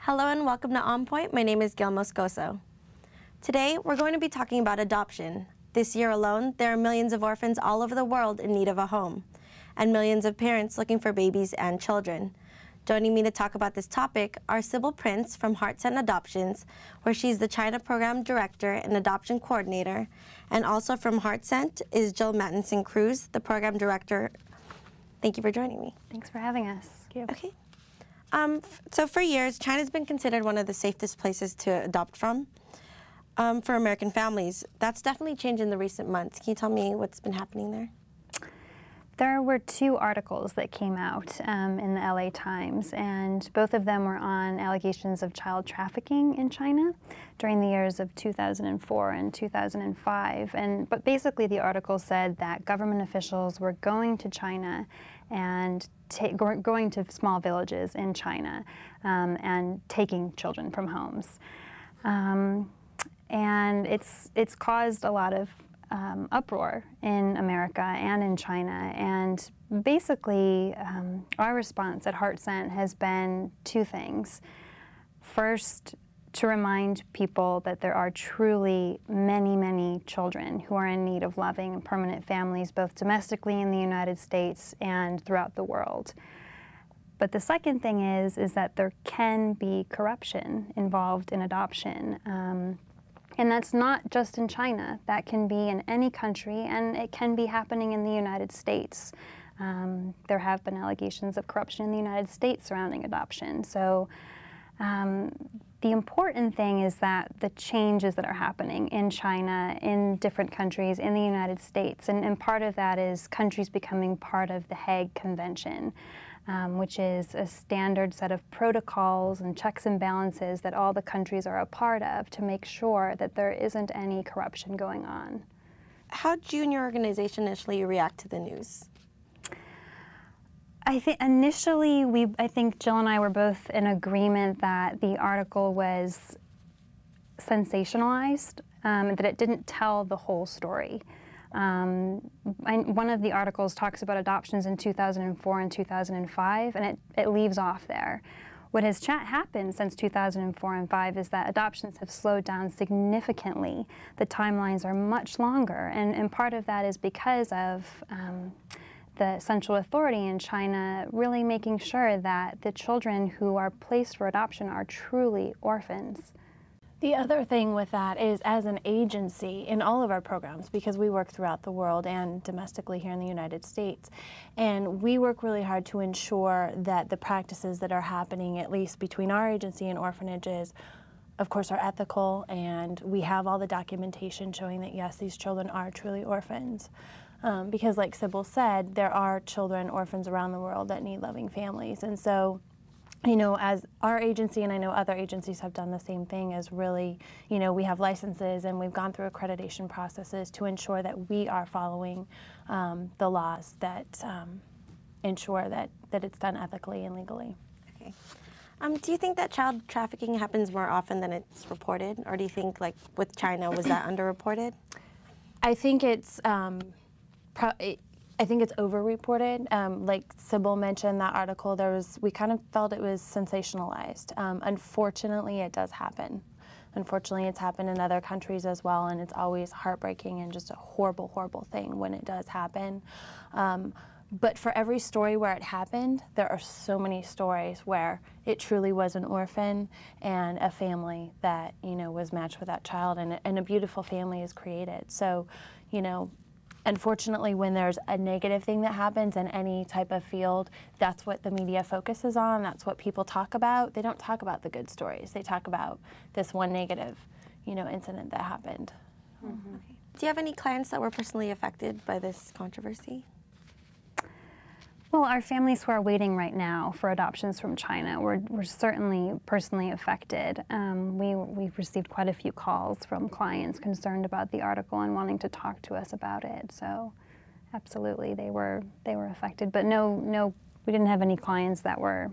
Hello and welcome to On Point. My name is Gail Moscoso. Today, we're going to be talking about adoption. This year alone, there are millions of orphans all over the world in need of a home, and millions of parents looking for babies and children. Joining me to talk about this topic are Sybil Prince from Heartsent Adoptions, where she's the China Program Director and Adoption Coordinator, and also from Heartsent is Jill Mattinson-Cruz, the Program Director. Thank you for joining me. Thanks for having us. Thank you. Okay. So for years, China's been considered one of the safest places to adopt from for American families. That's definitely changed in the recent months. Can you tell me what's been happening there? There were two articles that came out in the LA Times, and both of them were on allegations of child trafficking in China during the years of 2004 and 2005. But basically the article said that government officials were going to China and going to small villages in China and taking children from homes. And it's caused a lot of uproar in America and in China, and basically our response at Heartsent has been two things. First, to remind people that there are truly many, many children who are in need of loving and permanent families, both domestically in the United States and throughout the world. But the second thing is that there can be corruption involved in adoption. And that's not just in China. That can be in any country, and it can be happening in the United States. There have been allegations of corruption in the United States surrounding adoption. So the important thing is that the changes that are happening in China, in different countries, in the United States, and part of that is countries becoming part of the Hague Convention, which is a standard set of protocols and checks and balances that all the countries are a part of to make sure that there isn't any corruption going on. How did you and your organization initially react to the news? I think initially, I think Jill and I were both in agreement that the article was sensationalized, that it didn't tell the whole story. One of the articles talks about adoptions in 2004 and 2005, and it leaves off there. What has happened since 2004 and 5 is that adoptions have slowed down significantly. The timelines are much longer, and part of that is because of the central authority in China really making sure that the children who are placed for adoption are truly orphans. The other thing with that is, as an agency in all of our programs, because we work throughout the world and domestically here in the United States, and we work really hard to ensure that the practices that are happening, at least between our agency and orphanages, of course, are ethical, and we have all the documentation showing that, yes, these children are truly orphans. Because like Sybil said, there are children, orphans around the world that need loving families. And so, you know, as our agency, and I know other agencies have done the same thing, is really, you know, we have licenses and we've gone through accreditation processes to ensure that we are following the laws that ensure that it's done ethically and legally. Okay. Do you think that child trafficking happens more often than it's reported? Or do you think, like with China, was that underreported? I think it's I think it's over-reported. Like Sybil mentioned, that article, we kind of felt it was sensationalized. Unfortunately, it does happen. Unfortunately, it's happened in other countries as well, and it's always heartbreaking and just a horrible, horrible thing when it does happen. But for every story where it happened, there are so many stories where it truly was an orphan and a family that, you know, was matched with that child, and a beautiful family is created. So, you know, unfortunately, when there's a negative thing that happens in any type of field, that's what the media focuses on. That's what people talk about. They don't talk about the good stories. They talk about this one negative, you know, incident that happened. Mm-hmm. Okay. Do you have any clients that were personally affected by this controversy? Well, our families who are waiting right now for adoptions from China, we're certainly personally affected. We've received quite a few calls from clients concerned about the article and wanting to talk to us about it. So, absolutely, they were affected. But no, we didn't have any clients that were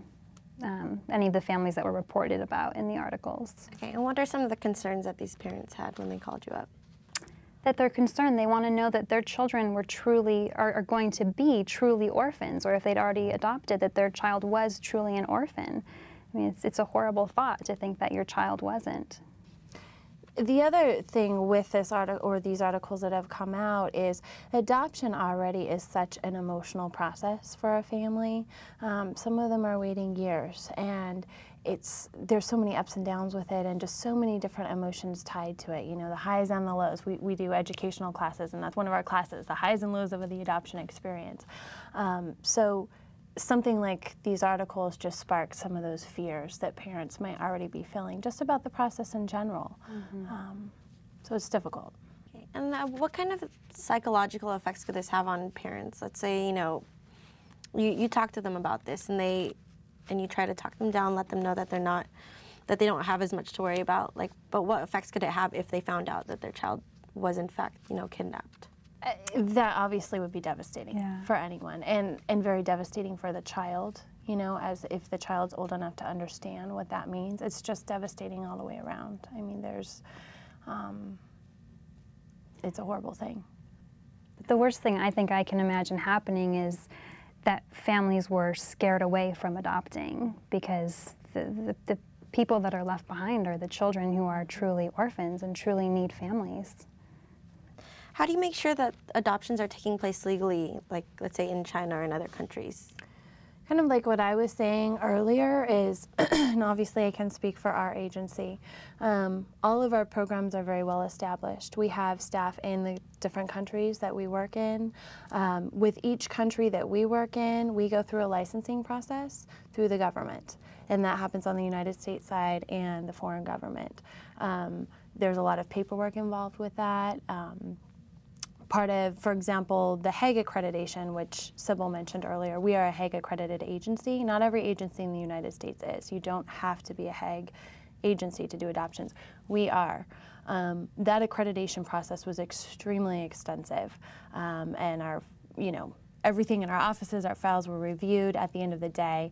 any of the families that were reported about in the articles. Okay, and what are some of the concerns that these parents had when they called you up? That they're concerned. They want to know that their children were are going to be truly orphans, or if they'd already adopted, that their child was truly an orphan. I mean, it's a horrible thought to think that your child wasn't. The other thing with this article, or these articles that have come out, is adoption already is such an emotional process for a family. Some of them are waiting years, and there's so many ups and downs with it, and just so many different emotions tied to it. You know, the highs and the lows. We do educational classes, and that's one of our classes, the highs and lows of the adoption experience. So something like these articles just spark some of those fears that parents might already be feeling just about the process in general. So it's difficult. Okay. And what kind of psychological effects could this have on parents? Let's say, you know, you talk to them about this, and you try to talk them down, let them know that they don't have as much to worry about. Like, but what effects could it have if they found out that their child was in fact, you know, kidnapped? That obviously would be devastating for anyone, and very devastating for the child, you know, as if the child's old enough to understand what that means. It's just devastating all the way around. I mean, it's a horrible thing. The worst thing I think I can imagine happening is that families were scared away from adopting, because the people that are left behind are the children who are truly orphans and truly need families. How do you make sure that adoptions are taking place legally, like, let's say, in China or in other countries? Kind of like what I was saying earlier is, and obviously I can speak for our agency, all of our programs are very well established. We have staff in the different countries that we work in. With each country that we work in, we go through a licensing process through the government, and that happens on the United States side and the foreign government. There's a lot of paperwork involved with that. Part of, for example, the HEG Accreditation, which Sybil mentioned earlier, we are a HEG accredited agency. Not every agency in the United States is. You don't have to be a HEG agency to do adoptions. We are. That accreditation process was extremely extensive, and our, you know, everything in our offices, our files were reviewed. At the end of the day,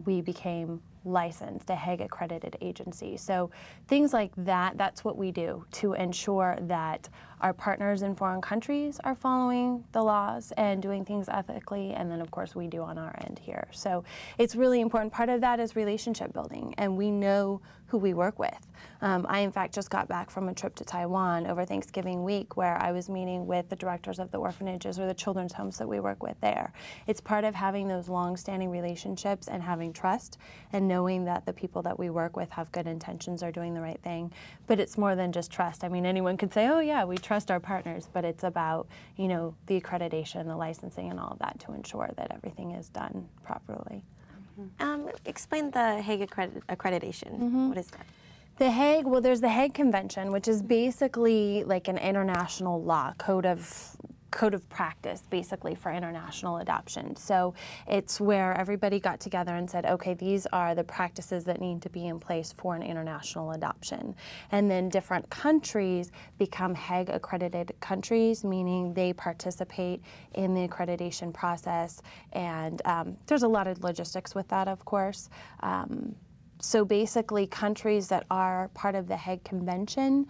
we became licensed, a HEG accredited agency. So things like that, that's what we do to ensure that our partners in foreign countries are following the laws and doing things ethically, and then of course we do on our end here. So it's really important. Part of that is relationship building, and we know who we work with. I in fact just got back from a trip to Taiwan over Thanksgiving week, where I was meeting with the directors of the orphanages or the children's homes that we work with there. It's part of having those long-standing relationships and having trust and knowing that the people that we work with have good intentions, are doing the right thing. But it's more than just trust. I mean, anyone could say, oh yeah, we trust our partners, but it's about, you know, the accreditation, the licensing, and all of that to ensure that everything is done properly. Explain the HEG accreditation. What is that? The HEG, well, there's the HEG Convention, which is basically like an international law, code of practice, basically, for international adoption. So it's where everybody got together and said, okay, these are the practices that need to be in place for an international adoption. And then different countries become HEG accredited countries, meaning they participate in the accreditation process. And there's a lot of logistics with that, of course. So basically, countries that are part of the HEG Convention,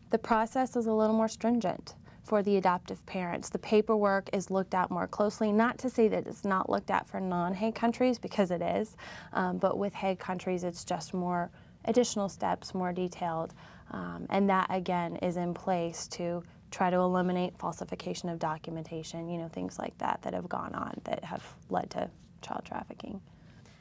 the process is a little more stringent for the adoptive parents. The paperwork is looked at more closely, not to say that it's not looked at for non-HEG countries, because it is, but with HEG countries it's just more additional steps, more detailed, and that again is in place to try to eliminate falsification of documentation, you know, things like that that have gone on that have led to child trafficking.